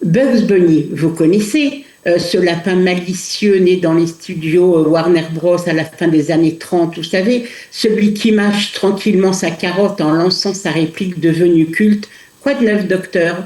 Bugs Bunny, vous connaissez ce lapin malicieux né dans les studios Warner Bros. À la fin des années 30, vous savez, celui qui mâche tranquillement sa carotte en lançant sa réplique devenue culte. Quoi de neuf, docteur?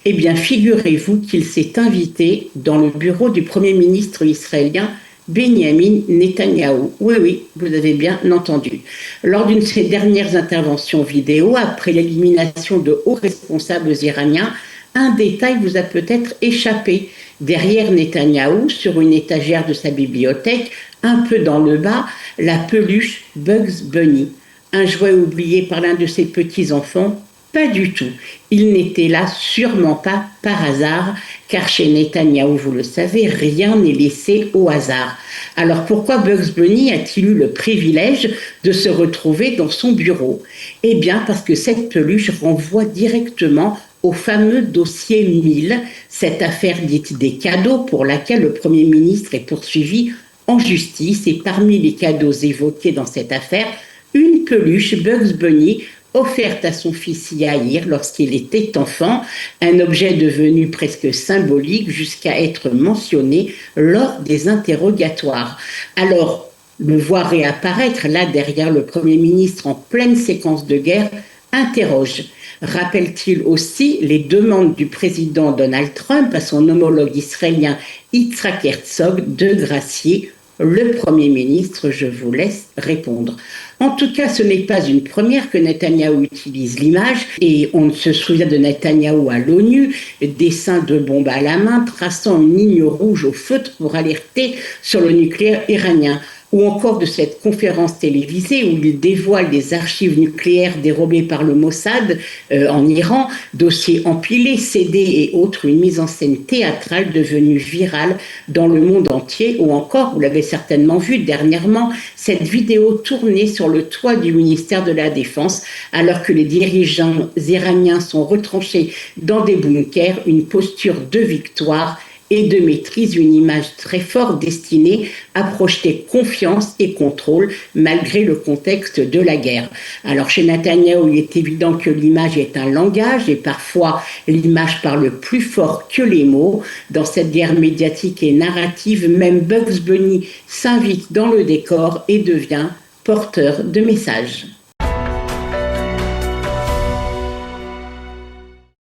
Eh bien, figurez-vous qu'il s'est invité dans le bureau du Premier ministre israélien Benjamin Netanyahou. Oui, oui, vous avez bien entendu. Lors d'une de ses dernières interventions vidéo, après l'élimination de hauts responsables iraniens, un détail vous a peut-être échappé. Derrière Netanyahou, sur une étagère de sa bibliothèque, un peu dans le bas, la peluche Bugs Bunny. Un jouet oublié par l'un de ses petits-enfants? Pas du tout. Il n'était là sûrement pas par hasard, car chez Netanyahou, vous le savez, rien n'est laissé au hasard. Alors pourquoi Bugs Bunny a-t-il eu le privilège de se retrouver dans son bureau? Eh bien parce que cette peluche renvoie directement au fameux dossier 1000, cette affaire dite des cadeaux pour laquelle le Premier ministre est poursuivi en justice. Et parmi les cadeaux évoqués dans cette affaire, une peluche Bugs Bunny offerte à son fils Yair lorsqu'il était enfant, un objet devenu presque symbolique jusqu'à être mentionné lors des interrogatoires. Alors, le voir réapparaître là derrière le Premier ministre en pleine séquence de guerre interroge. Rappelle-t-il aussi les demandes du président Donald Trump à son homologue israélien Yitzhak Herzog de gracier le Premier ministre? Je vous laisse répondre. En tout cas, ce n'est pas une première que Netanyahou utilise l'image, et on se souvient de Netanyahou à l'ONU, dessin de bombe à la main, traçant une ligne rouge au feutre pour alerter sur le nucléaire iranien. Ou encore de cette conférence télévisée où il dévoile des archives nucléaires dérobées par le Mossad en Iran, dossiers empilés, CD et autres, une mise en scène théâtrale devenue virale dans le monde entier. Ou encore, vous l'avez certainement vu dernièrement, cette vidéo tournée sur le toit du ministère de la Défense alors que les dirigeants iraniens sont retranchés dans des bunkers, une posture de victoire et de maîtrise, une image très forte destinée à projeter confiance et contrôle malgré le contexte de la guerre. Alors chez Netanyahou, il est évident que l'image est un langage et parfois l'image parle plus fort que les mots. Dans cette guerre médiatique et narrative, même Bugs Bunny s'invite dans le décor et devient porteur de messages.